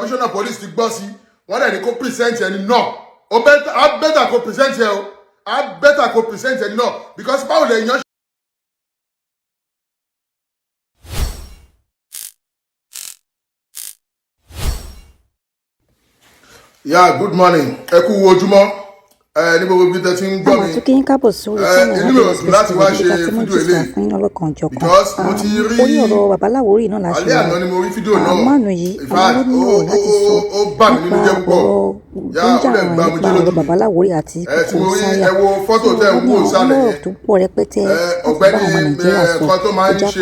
Commissioner police ti gbọ́ sí wọ́n dẹ̀ ní kó present ẹni náà á bẹ́tà kó present ẹ o á bẹ́tà kó present ẹni náà because báwo lè yan. Yeah, good morning. Ẹ kú ojúmọ́. Ní gbogbo ibi tẹ́ ti ń gbọ́ mi. Àwọn àtúnkì ń kábọ̀ sórí inú mi ò dùn láti wá ṣe fídíò eléyìí because mo ti rí orí ọ̀rọ̀ babaláwo rí náà láti alẹ́ àná ni mo rí fídíò náà. àmọ́nù yìí àwọn ló ní ọ̀rọ̀ láti sọ ó bà mí nínú jẹ́ púpọ̀. tó ń jà wọ́n nípa ọ̀rọ̀ babaláwo rí àti kókó sáyà ẹ wo fọ́tò tẹ́ ń wò sálẹ̀ yẹn tó pọ̀ rẹpẹtẹ ọ̀gbẹ́ni kan tó máa ń ṣe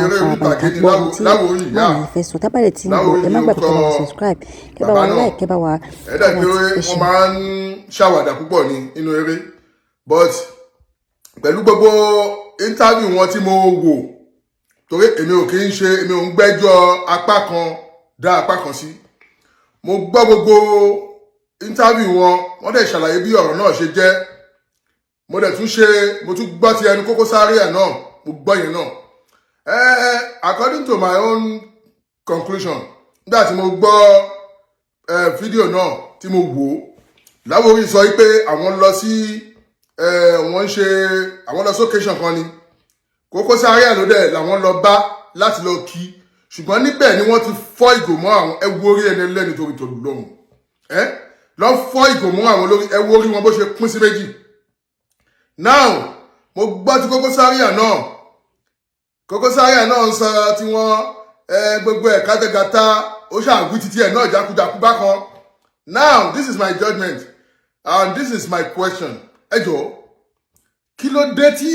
eré ìtàgé ní Láwórì yá ìfẹ́ sọ tábàlẹ̀ tí ń bọ̀ ẹ má gbàgbé kẹ́ bá wa subscribe kẹ́ bá wa like kẹ́ bá wa ẹ̀dá pé wọ́n máa ń ṣàwàdà púpọ̀ ní inú eré but pẹ̀lú gbogbo interview wọn tí mo wò torí èmi ò ń gbẹ́jọ́ apá kan dá apá kan sí mo gbọ́ gbogbo interview wọ́n dẹ̀ ṣàlàyé bí ọ̀rọ̀ náà ṣe jẹ́ mo tún gbọ́ ti ẹnu Koko Zaria náà mo gbọ́ yẹn náà according to my own conclusion nígbà tí mo gbọ́ fídíò náà tí mo wò Láwórì sọ pé àwọn lọ sí àwọn lọ sókèṣàn kan ni Koko Zaria ló dẹ̀ làwọn lọ bá láti lọ kí ṣùgbọ́n níbẹ̀ ni wọ́n ti fọ́ ìgò mọ́ àwọn ẹwu orí ẹni lẹ́ni torí tòlù lọ́hùn lọ fọ́ ìgò mọ́ àwọn lórí ẹwu orí wọn bó ṣe pín sí méjì now mo gbọ́ ti Koko Zaria náà ń sọ tí wọ́n gbogbo ẹ̀ kátẹ́gàtà ó ṣàǹgí títí ẹ̀ náà jákujàku bákan. Now, this is my judgment and this is my question. Ẹ jọ̀ọ́, kí ló dé tí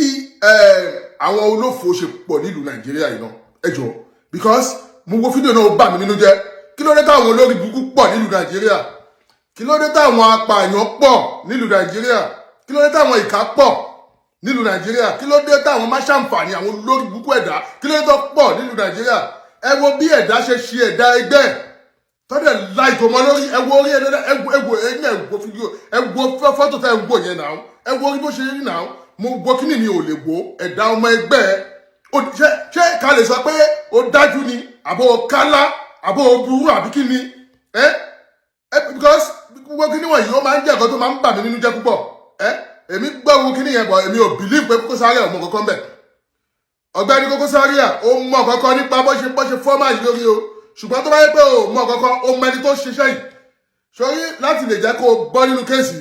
àwọn olófò ṣe pọ̀ nílùú Nàìjíríà yìí náà? Ẹ jọ̀ọ́, because mo wo fídíò náà ó bà mí nínú jẹ́. Kí ló dé táwọn olórí burúkú pọ̀ nílùú Nàìjíríà? Kí ló dé táwọn apààyàn pọ̀ nílùú Nàìjíríà? Kí ló dé táwọn ìkà pọ̀ nílùú Nàìjíríà? Kí ló dé táwọn má ṣàǹfààní àwọn olórí burúkú ẹ̀dá? Kí ló dé tó pọ̀ nílùú Nàìjíríà? Ẹ wo bí ẹ̀dá ṣe ṣe ẹ̀dá ẹgbẹ́ tọ́dẹ̀ láìkò mọ́ lórí ẹwọ orí ẹwọ fídíò ẹwọ fọ́tò tẹ́ ń wò yẹn náà ẹwọ orí bó ṣe rí náà mo gbọ́ kí ni mi ò lè wo ẹ̀dá ọmọ ẹgbẹ́ ṣé ká lè sọ pé ó dájú ni àbò kálá àbò burú àbí kí ni because gbogbo kí ni wọ̀nyí ó máa ń jẹ́ ẹ̀kọ́ tó máa ń bà mí nínú jẹ́ púpọ̀ èmi gbọ́ ohun kí ni yẹn bọ̀ èmi ò believe pé Koko Zaria ọmọ kankan bẹ̀ ọ̀gbẹ́ni Koko Zaria ó mọ kankan nípa bó ṣe fọ́ọ̀mà yìí lórí o ṣùgbọ́n tó bá yẹ pé o mọ kankan o mẹni tó ṣiṣẹ́ yìí sórí láti lè jẹ́ kó o bọ́ nínú kéèsì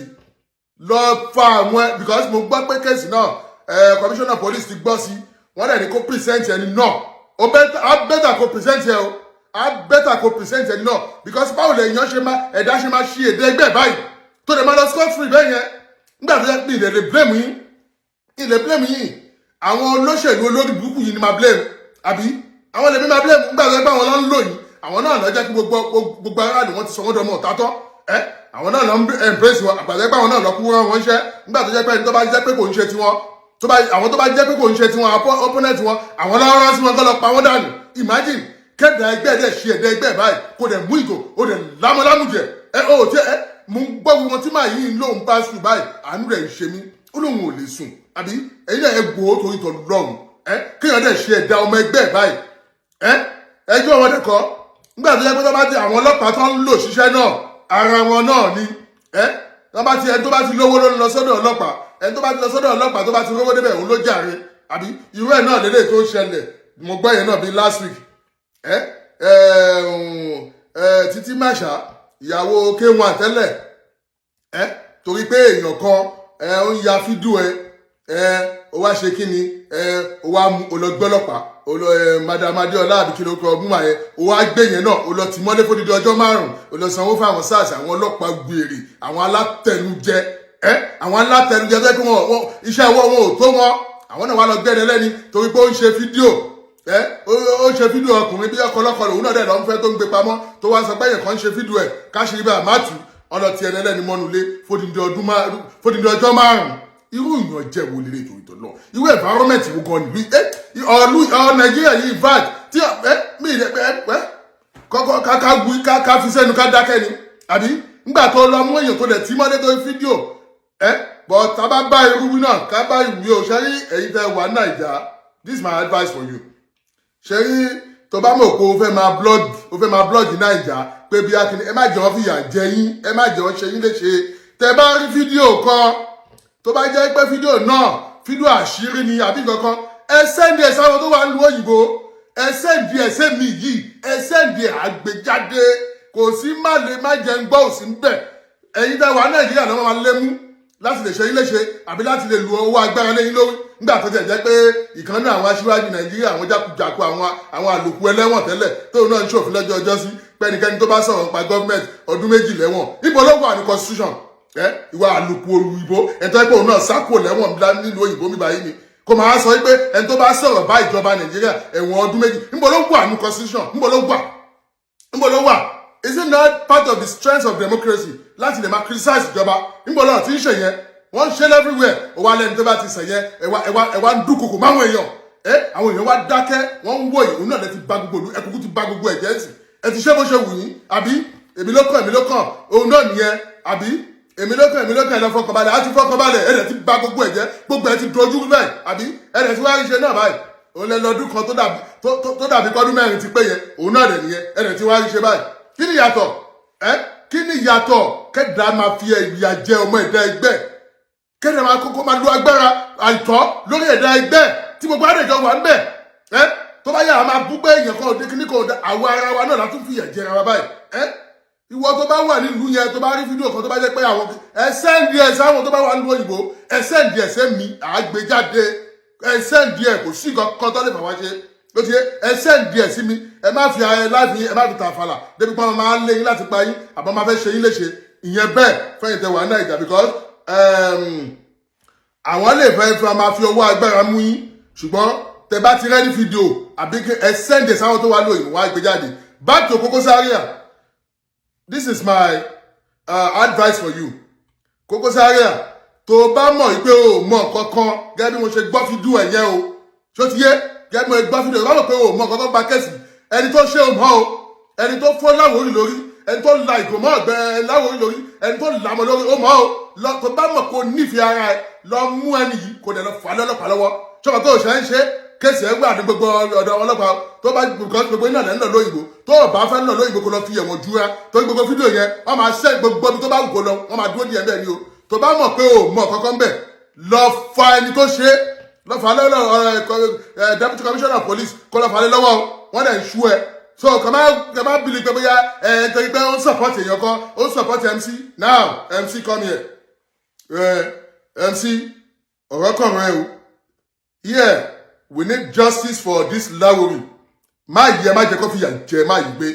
lọ fa àwọn because mo gbọ́ pé kéèsì náà commissioner police ti gbọ́ sí wọ́n dẹ̀ ní kó present ẹni náà á bẹ́tà kó present ẹ o á bẹ́tà kó present ẹni náà because báwo lè yan ẹ̀dá ṣe máa ṣe èdè ẹgbẹ́ báyìí tó lè máa lọ scot free bẹ́ẹ̀ yẹn nígbà tó yẹ pé ilẹ̀ blame yín àwọn olóṣèlú olórí burúkú yìí ni máa blame àbí àwọn lèmi máa blame nígbà tó yẹ pé àwọn lọ ń lò yìí àwọn náà lọ jẹ́ kí gbogbo aráàlú wọn ti sọ wọ́n dọmọ ọ̀tátọ́ àwọn náà lọ ń embrace wọn àgbàdo pé àwọn náà lọ kú wọn ṣẹ́ nígbà tó jẹ́ pé ẹni tó bá jẹ́ pé kò ń ṣe tiwọn àwọn tó bá jẹ́ pé kò ń ṣe tiwọn opponent wọn àwọn náà rán sí wọn kọ́ lọ pa wọ́n dànù imagine kẹ́dà ẹgbẹ́ dẹ̀ ṣe ẹ̀dẹ́ ẹgbẹ́ báyìí kò dẹ̀ mú ìgò ó dẹ̀ lámọ́lámùjẹ mo ń gbọ́ wọn tí màá yìí lóun bá sùn báyìí àánú rẹ̀ ń ṣe mí ó lóun ò lè sùn àbí ẹ̀yin náà ẹ gbòó torí tọ̀ lọ́rùn kéèyàn dẹ̀ ṣe ẹ̀dá ọmọ ẹgbẹ́ báyìí ẹjọ́ wọn dẹ̀ kọ́ nígbà tó yẹ pé tó bá ti àwọn ọlọ́pàá tó ń lò ṣiṣẹ́ náà ara wọn náà ni ẹni tó bá ti lówó ló ń lọ sọ́dọ̀ ọlọ́pàá ẹni tó bá ti lọ sọ́dọ̀ ọlọ́pàá tó bá ti rówó débẹ̀ òun ló jàre àbí irú ẹ̀ náà lélẹ̀ tó ń ṣẹlẹ̀ mo gbọ́ yẹn náà bíi last week Títí Màṣá ìyàwó K1 tẹ́lẹ̀ torí pé èèyàn kan ó ń ya fídíò ó wá ṣe kí ni ó wá olọgbọ́lọ́pàá madam Adéọlá àbí kí ló kọ ọdún àyẹ ó wá gbé yẹn náà ó lọ tì mọ́lé fódìdí ọjọ́ 5 ó lọ sanwó fáwọn SARS àwọn ọlọ́pàá gbèrè àwọn alátẹnujẹ tó yẹ kí wọn iṣẹ́ wọn ò tó wọn àwọn náà wá lọ gbẹ́rẹ́ lẹ́ni torí pé ó ń ṣe fídíò ó ń ṣe fídíò ọkùnrin bí ọkọlọ́kọ lòun náà dẹ̀ lọ ń fẹ́ tó ń gbé pamọ́ tó wá sọ pé èèyàn kan ń ṣe fídíò ẹ̀ káṣírí bá àmàtù ọlọ́tì ẹni ẹlẹ́ni mọ́nulé fódìdí ọjọ́ 5 irú ìyàn jẹ́ wo lè tó ìtọ́ náà irú environment wo gan nílùú Nàìjíríà yìí vat tí mi ká fi sẹ́nu ká dákẹ́ ni àbí nígbà tó lọ mú èèyàn tó lẹ̀ tí mọ́lé tó fídíò but tá bá bá irú náà ká bá ìwé o ṣe rí èyí tẹ́ wà Nàìjà this is my advice for you ṣe rí tó bá mọ̀ pé o fẹ́ máa blog Nàìjà pé bí akíní ẹ má jẹ́ wọ́n fìyà jẹ yín ẹ má jẹ́ wọ́n ṣe yín léṣe tẹ bá rí fídíò kan tó bá jẹ́ pé fídíò náà fídíò àṣírí ni àbí kankan ẹ sẹ́ndì ẹ̀ sáwọn tó wà ń lu òyìnbó ẹ sẹ́ndì ẹ̀ sẹ́mi yìí ẹ sẹ́ndì ẹ̀ àgbéjáde kò sí má jẹ́ ń gbọ́ òsì ń bẹ̀ ẹ̀yin tẹ́ wà Nàìjíríà náà máa lé mú láti lè ṣe yín léṣe àbí láti lè lu owó agbára lẹ́yìn lórí nígbà tó tẹ̀ jẹ́ pé ìkan náà àwọn aṣíwájú Nàìjíríà àwọn jákujàku àwọn àlòkù ẹlẹ́wọ̀n tẹ́lẹ̀ tóun náà ń ṣòfin lọ́jọ́ ọjọ́ sí pẹ́nikẹ́ni tó bá sọ̀rọ̀ nípa gọ́ọ̀mẹ̀ntì ọdún 2 lẹ́wọ̀n ibo ló wà ní constitution ìwà àlòkù òyìnbó ẹ̀tọ́ ẹ̀pọ̀ òun náà sákò lẹ́wọ̀n nílùú òyìnbó mi báyìí ni kò máa sọ pé ẹni tó bá sọ̀rọ̀ bá ìjọba Nàìjíríà ẹ̀wọ̀n ọdún 2 níbo ló wà ní constitution níbo ló wà is it not part of the strength of democracy láti lè máa criticize ìjọba níbo lọ́nà tí ń ṣe yẹn wọ́n ń ṣe everywhere ó wá lẹ́ni tó bá ti sẹ̀ yẹn ẹ̀wà ń dúnkokò máwọn èèyàn àwọn èèyàn wá dákẹ́ wọ́n ń wò yìí òun náà lè ti ba gbogbo ẹkùnkùn ti ba gbogbo ẹ̀jẹ̀ sí ẹ ti ṣe bó ṣe wù yín àbí èmi ló kàn òun náà nìyẹn àbí èmi ló kàn ẹ lọ fọkànbalẹ̀ á ti fọkànbalẹ̀ ẹ̀rẹ̀ ti ba gbogbo ẹ̀jẹ̀ gbogbo ẹ̀ ti dojú báyìí àbí ẹ̀rẹ̀ ti wá rí ṣe náà báyìí òun lẹ lọ́dún kan tó dàbí kọ́dún 4 ti pé yẹn òun náà rẹ̀ nìyẹn ẹ̀rẹ̀ ti wá rí ṣe báyìí kí ni ìyàtọ̀ kí ni ìyàtọ̀ kẹ́dà máa fi ìyà jẹ ọmọ ẹ̀dá ẹgbẹ́ kẹ́dà máa kókó máa lo agbára àìtọ́ lórí ẹ̀dá ẹgbẹ́ tí gbogbo àdéjọ wà ń bẹ̀ tó bá yà á máa bú pé èèyàn kan òde kíní kan àwọn ara wa náà látún fi ìyà jẹra wa báyìí ìwọ tó bá wà nílùú yẹn tó bá rí fídíò kan tó bá jẹ́ pé àwọn ẹsẹ́ǹdì ẹ̀ sáwọn tó bá wà nílùú òyìnbó ẹsẹ́ǹdì ẹ̀ sẹ́mi àgbéjáde ẹsẹ́ǹdì ẹ̀ kò sí nǹkan tó lè fà wá ṣe ló ti yẹ ẹsẹ́ǹdì ẹ̀ sí mi ẹ má fi ayẹ láàfin ẹ má fi tàfàlà débi pé wọn máa ń lé yín láti pa yín àbọ̀ máa fẹ́ ṣe yín léṣe ìyẹn bẹ́ẹ̀ fẹ́yìn tẹ wà ní Nàìjíríà because àwọn lè fẹ́ máa fi owó agbára mú yín ṣùgbọ́n tẹ bá ti rẹ́dí fídíò àbí ẹsẹ́ǹdì ẹ̀ sáwọn tó wà lóyìn wá gbéjáde back to Koko Zaria. This is my advice for you. Koko Zaria, tó bá mọ̀ wípé o mọ̀ kankan gẹ́gẹ́ bí mo ṣe gbọ́ fídíò ẹ̀ yẹn o. Ṣó ti yé? Gẹ́gẹ́ bí mo gbọ́ fídíò ẹ̀ wọ́n mọ̀ pé o mọ̀ kankan gba kẹ́sì. Ẹni tó ṣe o mọ̀ o. Ẹni tó fọ́ Láwòrì lórí. Ẹni tó la ìgò mọ́ ọ̀gbẹ́ Láwòrì lórí. Ẹni tó là mọ́ lórí o mọ̀ o. Tó bá mọ̀ kó nífẹ̀ẹ́ ara ẹ̀ lọ mú ẹni yìí kò dẹ̀ lọ fà lọ́lọ́pàá lọ́wọ́. Ṣọ́kọ̀ tó ṣe ń ṣe kéèsì ẹgbẹ́ àti gbogbo ọ̀dọ̀ ọlọ́pàá tó bá gbogbo iná lẹ́nu lóyìnbó tó bá fẹ́ lọ lóyìnbó kó lọ fi ẹ̀wọ̀n jura tó gbogbo fídíò yẹn wọ́n máa ṣẹ́ gbogbo ibi tó bá wù kó lọ wọ́n máa dúró di ẹ̀bẹ̀ ni o tó bá mọ̀ pé o mọ̀ kankan bẹ̀ lọ fa ẹni tó ṣe lọ fà lọ́wọ́ deputy commissioner of police kó lọ fà lé lọ́wọ́ wọ́n dẹ̀ ń ṣú ẹ so kò má bìlì pé bóyá torí pé ó ń support èèyàn kan ó ń support MC now MC come here MC ọ̀rọ̀ kàn rẹ o yeah. We need justice for this Láwòrì. Má yẹ má jẹ́ kó fi yà jẹ má yìí gbé.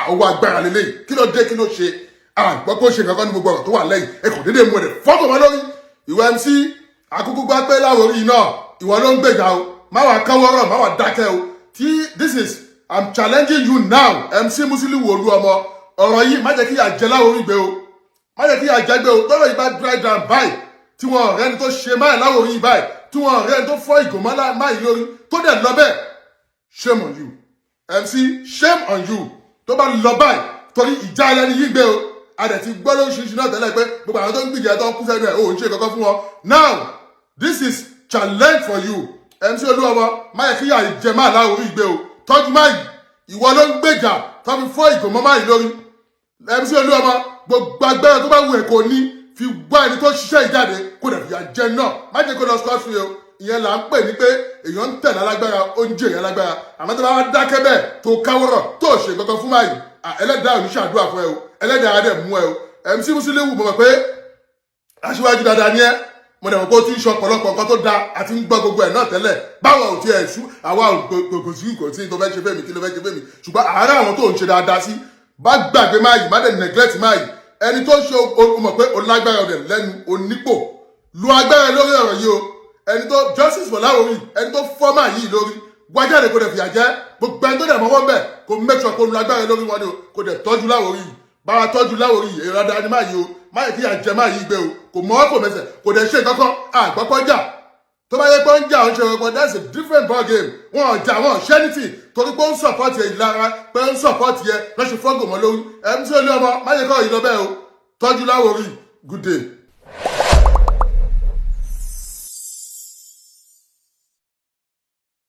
Owó agbára lélẹ̀. Kí ló dé kí ló ṣe? Gbọ́ pé ó ṣe kankan ní gbogbo ọ̀rọ̀ tó wà lẹ́yìn. Ẹ kò dédé mú ẹ̀ fọ́tò wọn lórí. Ìwọ MC àkókò gbá pé Láwòrì náà ìwọ ló ń gbèjà o. Má wàá káwọ́ rọ̀ má wàá dákẹ́ o. I'm challenging you now MC Musiliu Olúọmọ. Ọ̀rọ̀ yìí má jẹ́ kí yà jẹ Láwòrì gbé o. Má jẹ́ kí yà jẹ gbé o. Tọ́lọ̀ yìí bá dry down báyìí. Tí wọn ọ̀rẹ́ ni tó ṣe máa Láwòrì yìí báyìí. Tí wọn ọ̀rẹ́ tó fọ́ ìgò máyì lórí tó dẹ̀ lọ bẹ́ẹ̀ shame on you MC shame on you tó bá lọ báyìí torí ìjà ẹlẹ́ni yìí gbé o adẹ̀ ti gbọ́ lóríṣiríṣi náà tẹ́lẹ̀ pé gbogbo àwọn tó ń gbìyànjú tó ń kú sẹ́nu ẹ̀ ò ń ṣe kankan fún wọn now this is challenge for you MC Olúọmọ má yẹ kí yàrá jẹ máa Láwòrì gbé o tọ́jú máyì ìwọ ló ń gbèjà tó fi fọ́ ìgò máyì lórí MC Olúọmọ gbogbo agbára tó bá wù ẹ̀ kò ní fi gbọ́ ẹni tó ṣiṣẹ́ ìjáde kó dẹ̀ fìyà jẹ náà má jẹ́ kó lọ scot free o ìyẹn là ń pè ní pé èèyàn ń tẹ̀lé alágbára ó ń jèrè alágbára àmọ́ tó bá wá dákẹ́ bẹ́ẹ̀ tó káwọ́rọ̀ tó ṣe kankan fún báyìí ẹlẹ́dàá ò ní ṣàdúrà fún ẹ o ẹlẹ́dàá á dẹ̀ mú ẹ o MC Musiliu mo mọ̀ pé aṣíwájú dáadáa ni ẹ mo dẹ̀ mọ̀ pé ó ti ń ṣe ọ̀pọ̀lọpọ̀ nǹkan tó dáa àti ń gbọ́ gbogbo ẹ̀ náà tẹ́lẹ̀ báwa ò tiẹ̀ ṣú àwa kò sí tó fẹ́ ṣe fẹ́mi kí ló fẹ́ ṣe fẹ́mi ṣùgbọ́n àárẹ̀ àwọn tó ń ṣe dáadáa sí bá gbàgbé máyì má dẹ̀ neglect máyì ẹni tó ṣe o mọ̀ pé olágbára ọ̀dẹ̀ lẹ́nu onípò lu agbára lórí ọ̀rọ̀ yìí o ẹni tó justice for Láwòrì ẹni tó fọ́mà yìí lórí wájáde kò dẹ̀ fìyà jẹ gbogbo ẹni tó dẹ̀ mọ́wọ́ bẹ̀ kò make sure kó lu agbára lórí wọn ni o kò dẹ̀ tọ́jú Láwòrì yìí báwa tọ́jú Láwòrì yìí èrò adá ni máa yìí o máa yìí kí àjẹ máa yìí gbé o kò mọ́ kò mẹsẹ̀ kò dẹ̀ ṣe kankan àgbọ́pọ̀ jà tó bá yẹ pé ń jà ń ṣe kankan that's a different ball game wọn ò jà wọn ò ṣẹ́ nítì torí pé ó ń support yẹ ìlara pé ó ń support yẹ lọ́sùn fọ́gò mọ́ lórí MC Olúọmọ má yẹ kọ́ yìí lọ bẹ́ẹ̀ o tọ́jú Láwòrì good day.